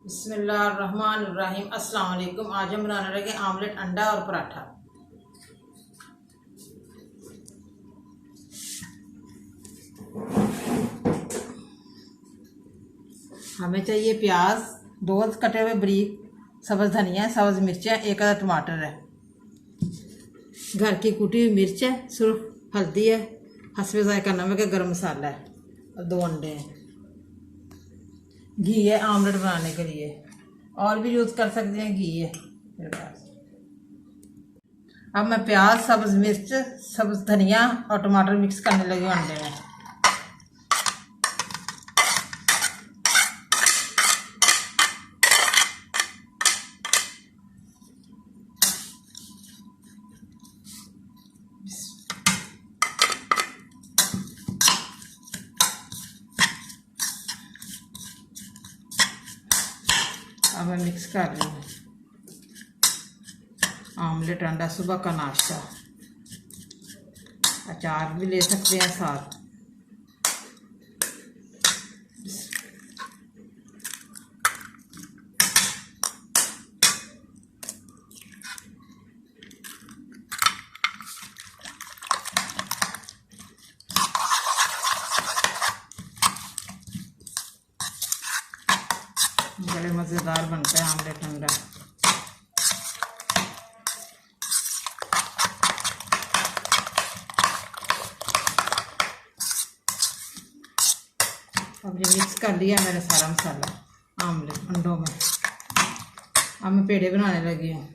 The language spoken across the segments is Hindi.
बिस्मिल्लाहिर्रहमानिर्रहीम। अस्सलाम वालेकुम। आज हम बनाने लगे आमलेट, अंडा और पराठा। हमें चाहिए प्याज, दो कटे हुए बारीक, सब्ज़ धनिया, सब्ज़ मिर्चें, एक आधा टमाटर है, घर की कुटी हुई मिर्च है, सिर्फ हल्दी है, हसबे ज़ायका नमक है, गरम मसाला है और दो अंडे हैं। घी है आमलेट बनाने के लिए, और भी यूज़ कर सकते हैं, घी है मेरे पास। अब मैं प्याज, सब्ज़ मिर्च, सब्ज़ धनिया और टमाटर मिक्स करने लगी हूँ अंडे में। अब मैं मिक्स कर रही हूँ। आमलेट अंडा सुबह का नाश्ता, अचार भी ले सकते हैं साथ। बड़े मज़ेदार बनता है आमलेट अंडा। अब ये मिक्स कर लिया मैंने सारा मसाला आमलेट अंडों में। अब मैं पेड़े बनाने लगी हूँ।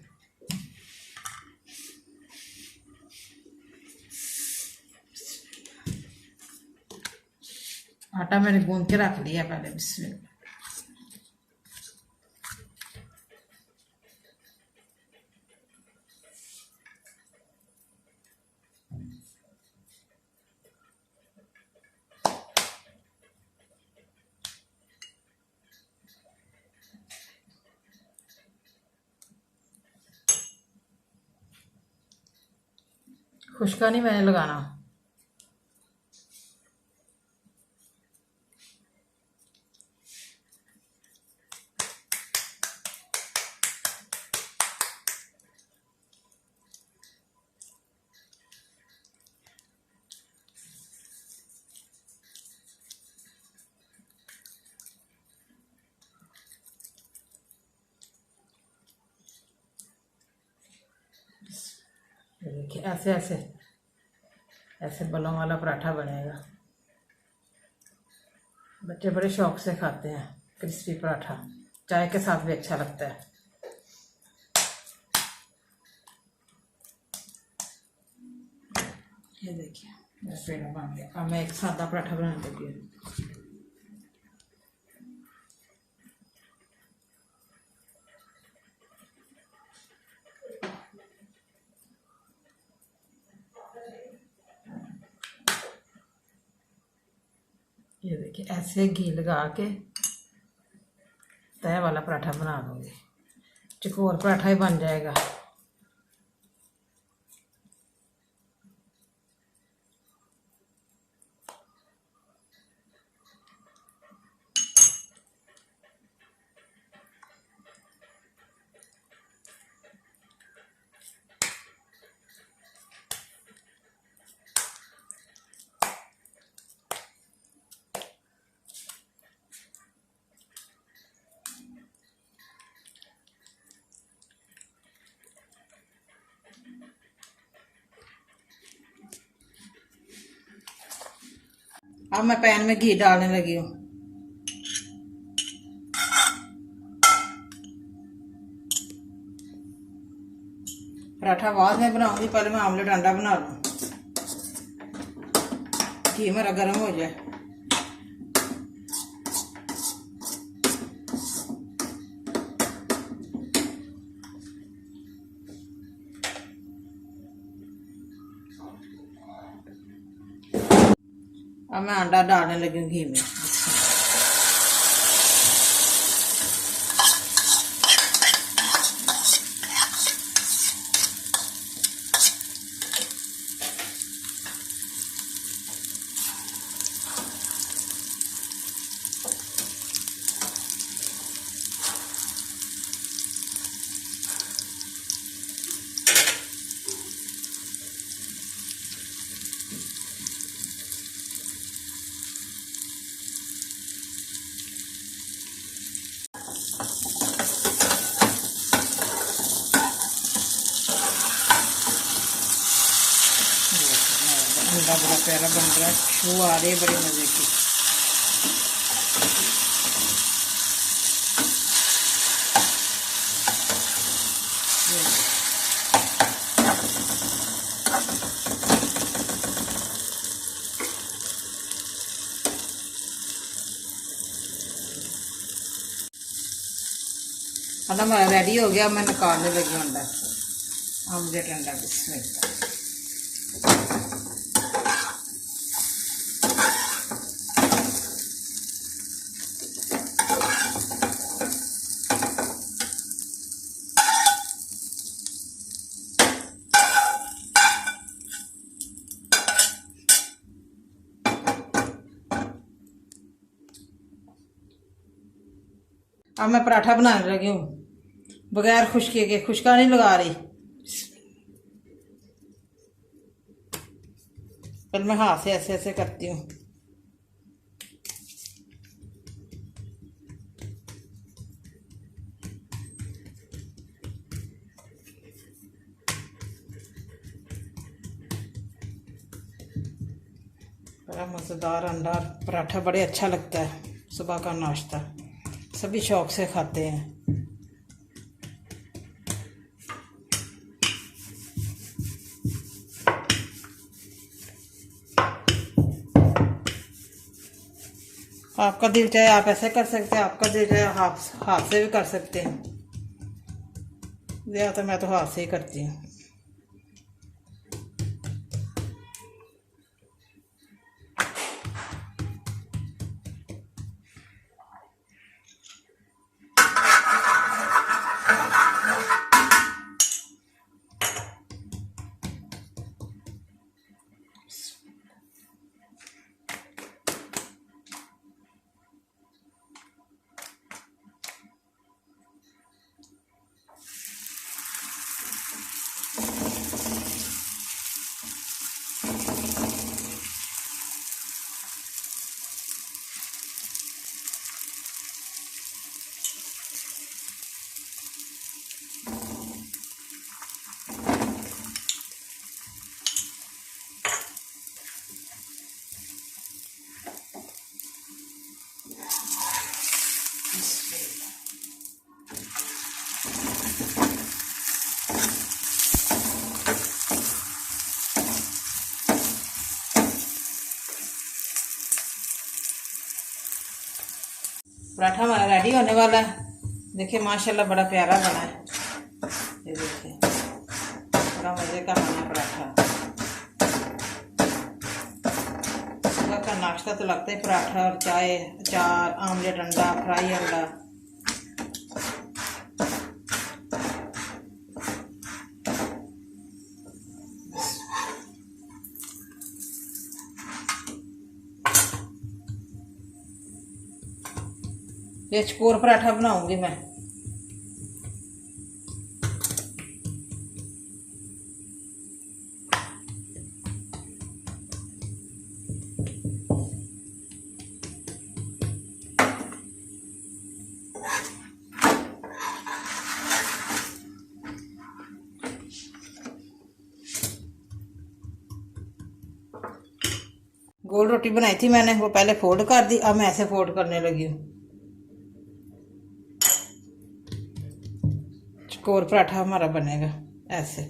आटा मैंने गूंद के रख लिया पहले। बिस्मिल्लाह। खुशका नहीं मैंने लगाना। देखिए ऐसे ऐसे ऐसे बलों वाला पराठा बनेगा। बच्चे बड़े शौक से खाते हैं क्रिस्पी पराठा, चाय के साथ भी अच्छा लगता है। ये देखिए मेरा पेड़ा बन गया। अब मैं एक सादा पराठा बनाने लगी हूँ। ये देखिए ऐसे घी लगा के तय वाला पराठा बना दूंगी, चकोर पराठा ही बन जाएगा। अब मैं पैन में घी डालने लगी हूँ। पराठा बाद में बनाऊंगी, पहले मैं आमलेट अंडा बना लूँ। घी मेरा गर्म हो जाए। अब मैं अंडा डालने लगी हूँ घी में। प्यारा बन रहा है, खुशबू आ रही है बड़ी मज़े की। अंडा हमारा रेडी हो गया, मैं निकालने लगी अंडा, ऑमलेट अंडा। बिस्मिल्लाह। अब मैं पराठा बनाने लगी हूँ बगैर खुश्की के, खुश्का नहीं लगा रही। पहले मैं हाथ से ऐसे ऐसे करती हूँ। बड़ा मज़ेदार अंडा पराठा बड़े अच्छा लगता है, सुबह का नाश्ता सभी शौक से खाते हैं। आपका दिल चाहे आप ऐसे कर सकते हैं, आपका दिल चाहे हाथ से भी कर सकते हैं। ज़्यादातर मैं तो हाथ से ही करती हूँ। पराठा हमारा रेडी होने वाला है। देखिए माशाल्लाह बड़ा प्यारा बना है। ये देखिए बड़ा मज़े का बना है पराठा। सुबह का नाश्ता तो लगता है पराठा और चाय, अचार, आमलेट अंडा, फ्राई अंडा। ये चकोर पराठा बनाऊंगी मैं। गोल रोटी बनाई थी मैंने, वो पहले फोल्ड कर दी, अब मैं ऐसे फोल्ड करने लगी हूँ। चकोर पराठा हमारा बनेगा ऐसे।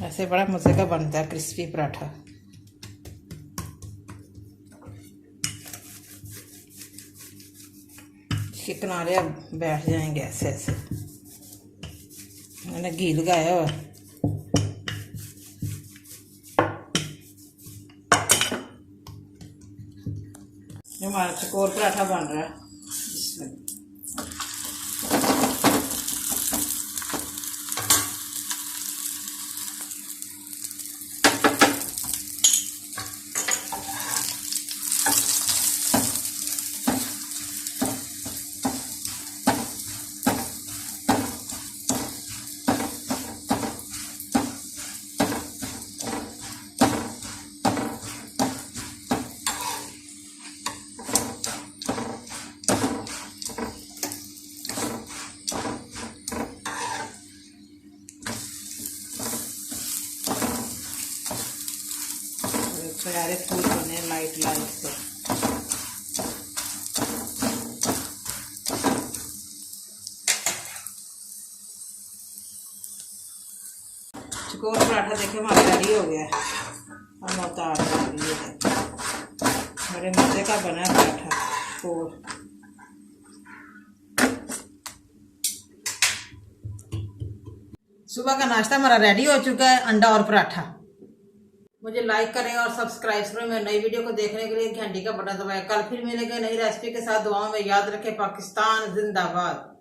ऐसे बड़ा मज़े का बनता है क्रिस्पी पराठा। इसके किनारे अब बैठ जाएंगे ऐसे ऐसे। मैंने घी लगाया हुआ। हमारा चकोर पराठा बन रहा है। इसमें सारे फूल बने लाइट लाइट से। चकोर पराठा देखे हमारा रेडी हो गया है, हम उतार देंगे। बड़े मज़े का बना है पराठा चकोर। सुबह का नाश्ता हमारा रेडी हो चुका है, अंडा और पराठा। मुझे लाइक करें और सब्सक्राइब करें। मेरी नई वीडियो को देखने के लिए घंटी का बटन दबाएं। कल फिर मिलेंगे नई रेसिपी के साथ। दुआओं में याद रखें। पाकिस्तान जिंदाबाद।